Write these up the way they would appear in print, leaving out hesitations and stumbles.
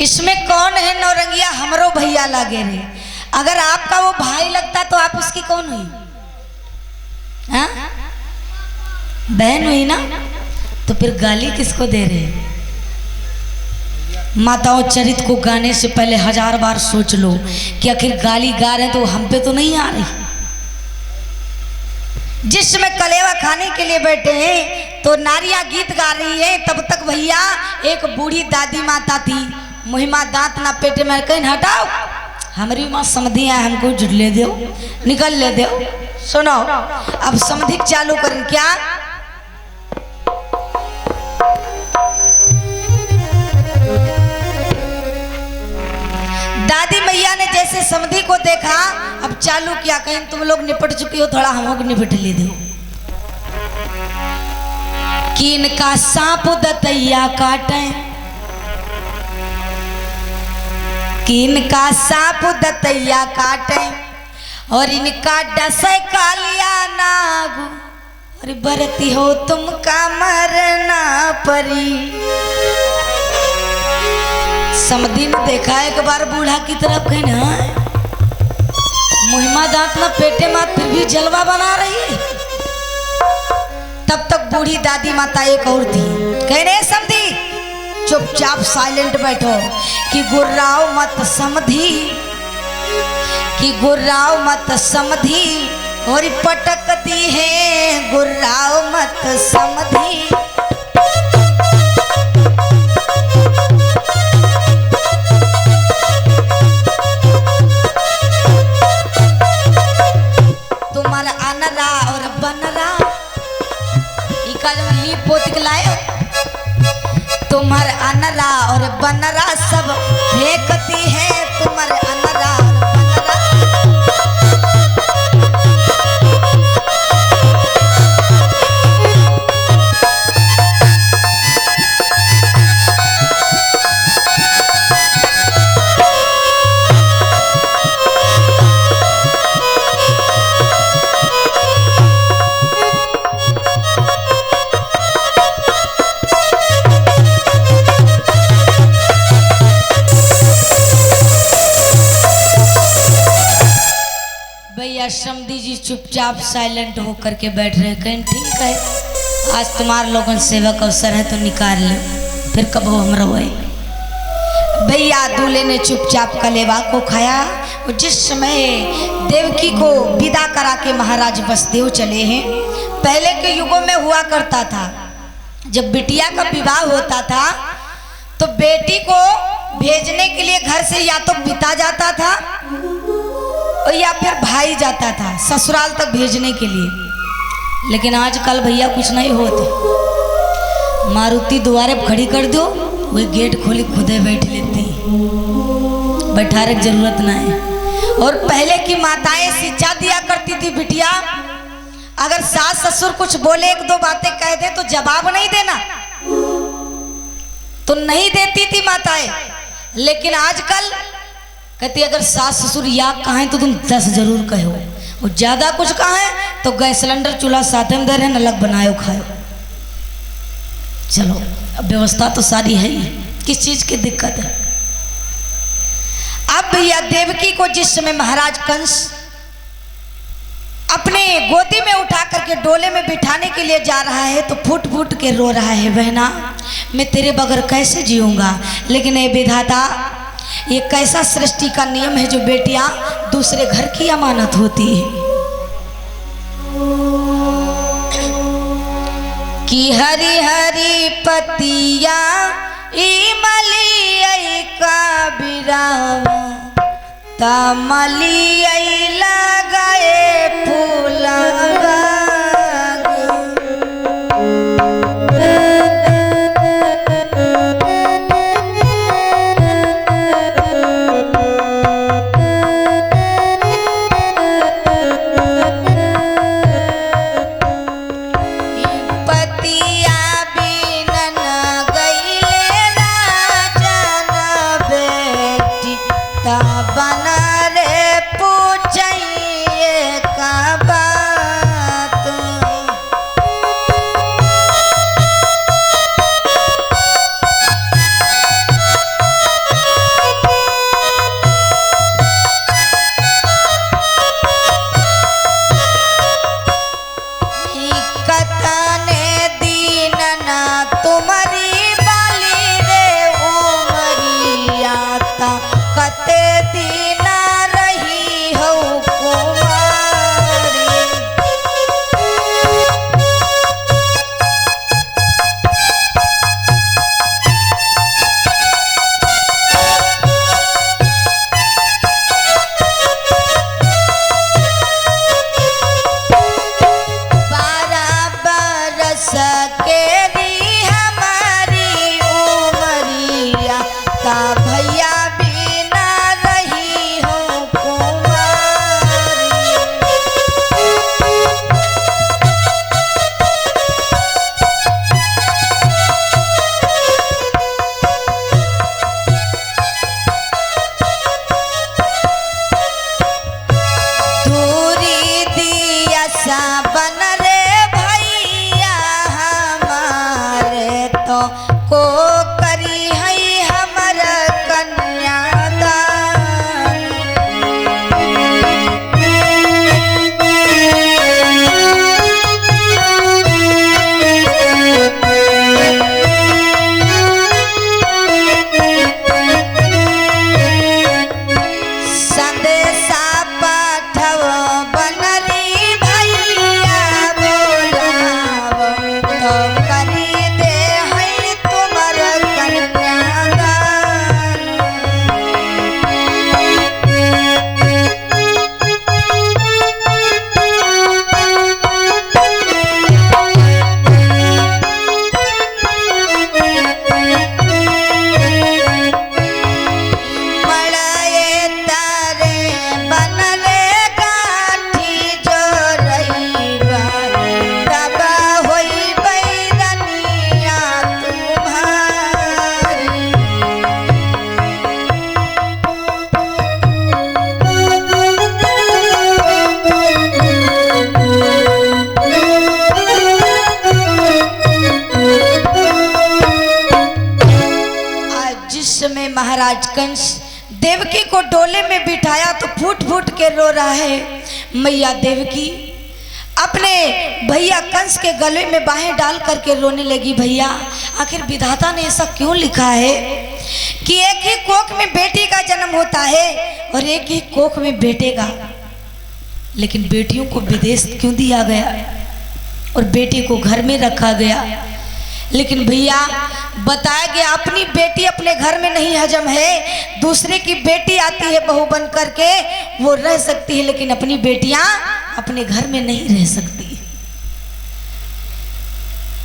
इसमें कौन है नौरंगिया? हमरो भैया लागे रे। अगर आपका वो भाई लगता तो आप उसकी कौन हुई? हाँ, बहन हुई ना। तो फिर गाली किसको दे रहे हैं? माताओं, चरित को गाने से पहले 1000 बार सोच लो कि आखिर गाली गा रहे तो हम पे तो नहीं आ रही। जिस समय कलेवा खाने के लिए बैठे हैं तो नारियां गीत गा रही है, तब तक भैया एक बूढ़ी दादी माता थी, मुहिमा दांत ना पेटे में कहीं हटाओ, हमारी माँ समधी है, हमको जुट ले दो, निकल ले दो। सुनो, अब समधी चालू करें क्या? दादी मैया ने जैसे समधी को देखा, अब चालू किया, कहीं तुम लोग निपट चुकी हो, थोड़ा हम लोग निपट ले दो। कि इनका सांप दतैया काटे, कि इनका सांप दतैया काटे, और इनका डसे कालिया नागु, और बरती हो तुमका मरना परी। समधी ने देखा एक बार बूढ़ा की तरफ, कहीं ना मुहिमा दांत ना पेटे में, फिर भी जलवा बना रही है। तब तक बूढ़ी दादी माता एक और थी, कह रहे समधी चुपचाप साइलेंट बैठो, कि गुर्राओ मत समधी, कि गुर्राओ मत समधी, और पटकती है गुर्राओ मत समधी। तुम्हारा अनरा और बनरा ली पोत लाए, तुम्हारे अनरा और बनरा सब फेंकती है, तुम्हारे अनरा और बनरा। समधी जी चुपचाप साइलेंट होकर के बैठ रहे, कहीं ठीक है, आज तुम्हारे लोगों सेवा का अवसर है तो निकाल लो, फिर कब हो हम रोए। भैया दूल्हे ने चुपचाप कलेवा को खाया। और जिस समय देवकी को विदा करा के महाराज बसदेव चले हैं, पहले के युगों में हुआ करता था, जब बिटिया का विवाह होता था तो बेटी को भेजने के लिए घर से या तो पिता जाता था और या फिर भाई जाता था ससुराल तक भेजने के लिए। लेकिन आजकल भैया कुछ नहीं होते, मारुति द्वारे खड़ी कर दो, वही गेट खोली खुदे बैठ लेती, बैठाने की जरूरत ना है। और पहले की माताएं शिक्षा दिया करती थी, बिटिया अगर सास ससुर कुछ बोले, एक दो बातें कह दे तो जवाब नहीं देना, तो नहीं देती थी माताएं। लेकिन आजकल कहती अगर सास ससुर या कहें तो तुम 10 जरूर कहो, और ज्यादा कुछ कहें तो गैस सिलेंडर चूल्हा साथ में दे रहे, अलग बनाओ खाओ। चलो अब व्यवस्था तो सारी है ही, किस चीज की दिक्कत है? अब भैया देवकी को जिस समय महाराज कंस अपने गोदी में उठा करके डोले में बिठाने के लिए जा रहा है तो फूट फूट के रो रहा है, बहना मैं तेरे बगैर कैसे जीऊंगा। लेकिन ये विधाता, ये कैसा सृष्टि का नियम है जो बेटियां दूसरे घर की अमानत होती है। कि हरी हरी पतिया इमली का बिरावा, तमली लगाए फूलवा। बना रे पूछिए का भैया बिना रही हूँ कुंवारी। दूरी दिया सा बन रे भैया हमारे तो को करी है हमर कन्यादान। संदेशा पाठव बनरी भैया बोलाव तो करी दे है तुमर कन्यादान। मड़ाए तारे बनले गाठी जोरइबा तब होई बैरनिया तुम्हारी। आज जिस समय महाराज कंस देवकी को डोले में बिठाया तो फूट फूट के रो रहा है। मैया देवकी अपने भैया कंस के गले में बाहें डाल करके रोने लगी। भैया आखिर विधाता ने ऐसा क्यों लिखा है कि एक ही कोख में बेटी का जन्म होता है और एक ही कोख में बेटे का, लेकिन बेटियों को विदेश क्यों दिया गया और बेटे को घर में रखा गया। लेकिन भैया बताया गया अपनी बेटी अपने घर में नहीं हजम है, दूसरे की बेटी आती है बहू बन करके वो रह सकती है, लेकिन अपनी बेटियां अपने घर में नहीं रह सकती।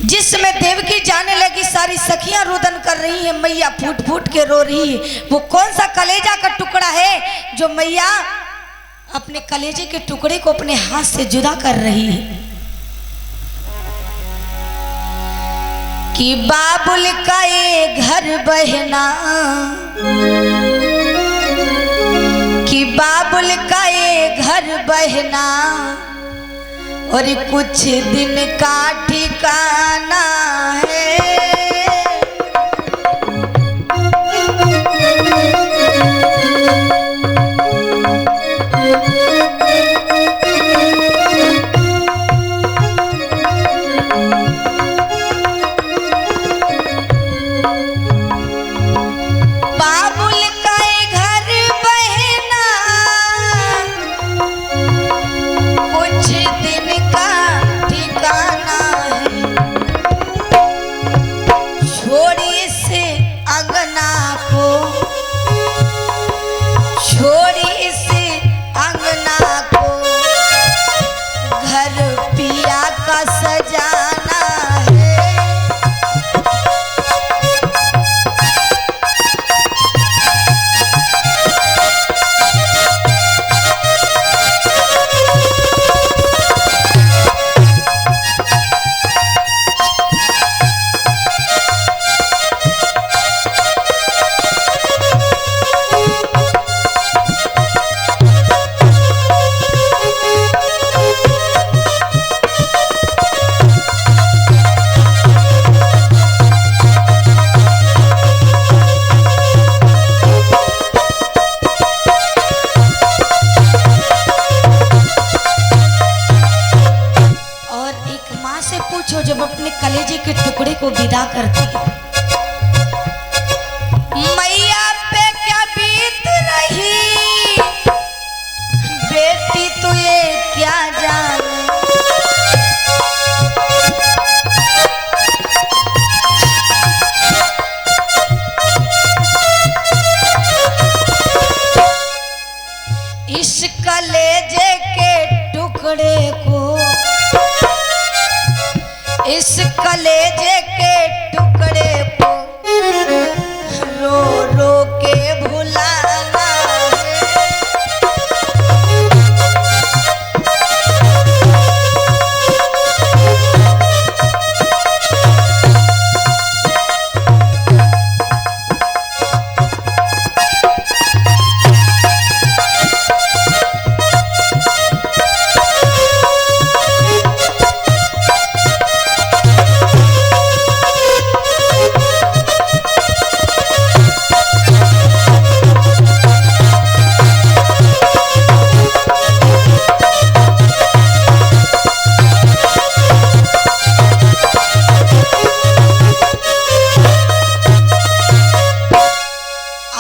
जिस समय देवकी जाने लगी सारी सखियां रुदन कर रही है, मैया फूट फूट के रो रही है। वो कौन सा कलेजा का टुकड़ा है जो मैया अपने कलेजे के टुकड़े को अपने हाथ से जुदा कर रही है। कि बाबुल का ये घर बहना, कि बाबुल का ये घर बहना और कुछ दिन का ठिकाना है।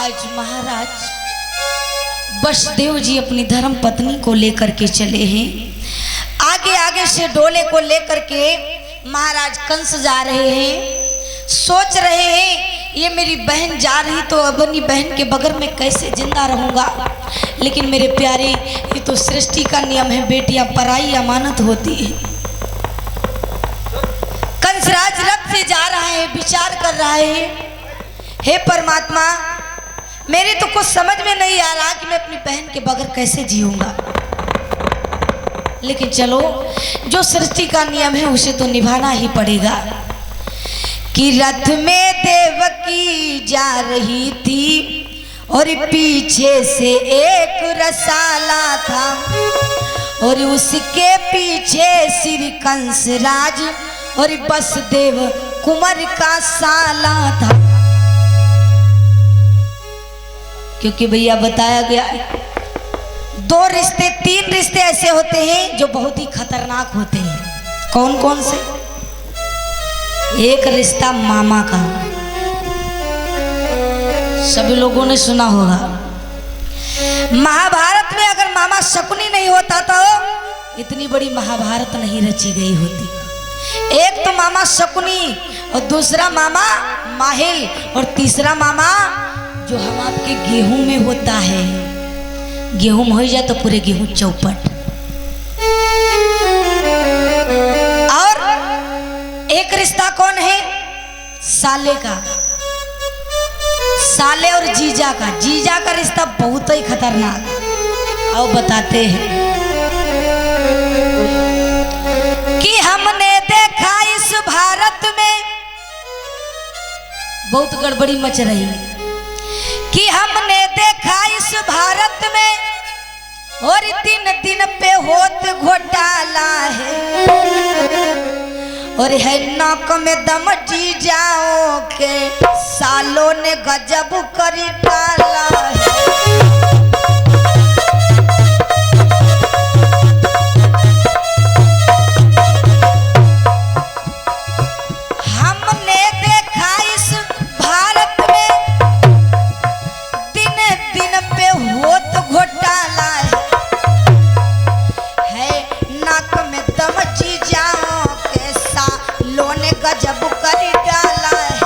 आज महाराज वसुदेव जी अपनी धर्म पत्नी को लेकर के चले हैं। आगे आगे से डोले को लेकर के महाराज कंस जा रहे हैं। सोच रहे हैं ये मेरी बहन जा रही तो अपनी बहन के बगल में कैसे जिंदा रहूंगा। लेकिन मेरे प्यारे, ये तो सृष्टि का नियम है, बेटियां पराई अमानत होती है। कंसराज रथ से जा रहा है, विचार कर रहा है, हे परमात्मा मेरे तो कुछ समझ में नहीं आ रहा कि मैं अपनी बहन के बगैर कैसे जीऊंगा। लेकिन चलो, जो सृष्टि का नियम है उसे तो निभाना ही पड़ेगा। कि रथ में देवकी जा रही थी और पीछे से एक रसाला था और उसके पीछे श्री कंसराज और वसुदेव कुंवर का साला था। क्योंकि भैया बताया गया है 2 रिश्ते 3 रिश्ते ऐसे होते हैं जो बहुत ही खतरनाक होते हैं। कौन कौन से? एक रिश्ता मामा का, सभी लोगों ने सुना होगा। महाभारत में अगर मामा शकुनी नहीं होता तो इतनी बड़ी महाभारत नहीं रची गई होती। एक तो मामा शकुनी और दूसरा मामा माहिल और तीसरा मामा जो हम आपके गेहूं में होता है। गेहूं हो जाए तो पूरे गेहूं चौपट। और एक रिश्ता कौन है? साले का, साले और जीजा का। जीजा का रिश्ता बहुत ही खतरनाक। और बताते हैं कि हमने देखा इस भारत में बहुत गड़बड़ी मच रही है कि हमने देखा इस भारत में और दिन दिन पे होत घोटाला है और है नाक में दम जी जाओ के सालों ने गजब कर डाला है। हमने देखा इस भारत में दिन दिन पे होत घोटाला है नाक में दम जी जाओ के सालों ने गजब कर डाला है।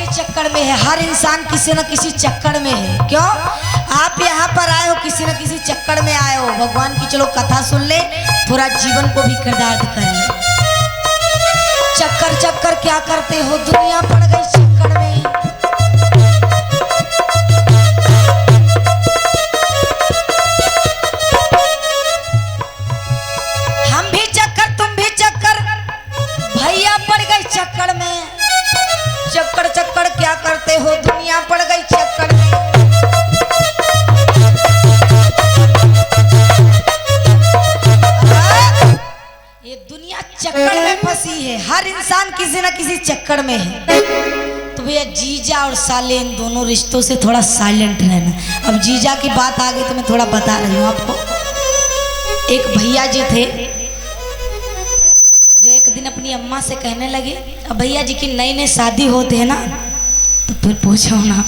चक्कर में है, हर इंसान किसी न किसी चक्कर में है। क्यों? आप यहाँ पर आए हो, किसी न किसी चक्कर में आए हो। भगवान की चलो कथा सुन ले, थोड़ा जीवन को भी किरदार कर ले। चक्कर चक्कर क्या करते हो, दुनिया पड़ गई चक्कर में। हम भी चक्कर, तुम भी चक्कर, भैया पड़ गई चक्कर में। चक्कर चक्कर क्या करते हो, दुनिया पड़ गई चक्कर में। ये दुनिया चक्कर में फंसी है, हर इंसान किसी न किसी चक्कर में है। तो भैया जीजा और साले, इन दोनों रिश्तों से थोड़ा साइलेंट रहना। अब जीजा की बात आ गई तो मैं थोड़ा बता रही हूँ आपको। एक भैया जी थे जो एक दिन अपनी अम्मा से कहने लगे, अब भैया जी की नई नई शादी होते हैं ना, तो फिर पूछो ना,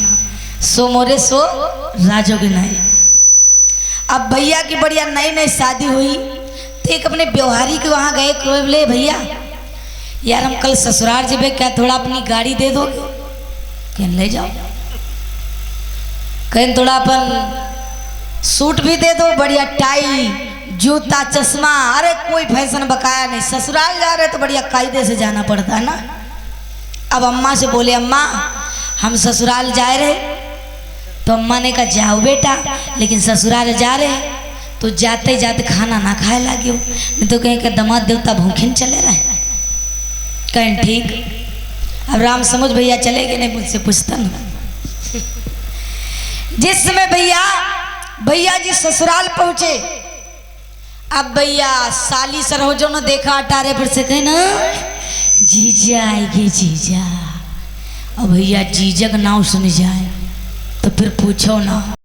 सो मोरे सो राजोगे नहीं। अब भैया की बढ़िया नई नई शादी हुई तो एक अपने व्यवहारी के वहाँ गए, कोई बोले भैया यार हम कल ससुराल जबे, क्या थोड़ा अपनी गाड़ी दे दोगे? कहने ले जाओ। कहें थोड़ा अपन सूट भी दे दो, बढ़िया टाई जूता चश्मा। अरे कोई फैशन बकाया नहीं, ससुराल जा रहे तो बढ़िया कायदे से जाना पड़ता है ना। अब अम्मा से बोले, अम्मा हम ससुराल जा रहे। तो अम्मा ने कहा जाओ बेटा, लेकिन ससुराल जा रहे तो जाते जाते खाना ना खाए लगे हो, नहीं तो कहीं के दामाद देवता भूखे चले रहे। कहें ठीक। अब राम समझ भैया चले गए, नहीं मुझसे पूछता ना। जिस समय भैया जी ससुराल पहुंचे, अब भैया साली सरोजो ने देखा अटारे पर से, कहे ना जीजा आएगी जीजा। अब भैया जीजा का नाम सुन जाए तो तो फिर पूछो ना।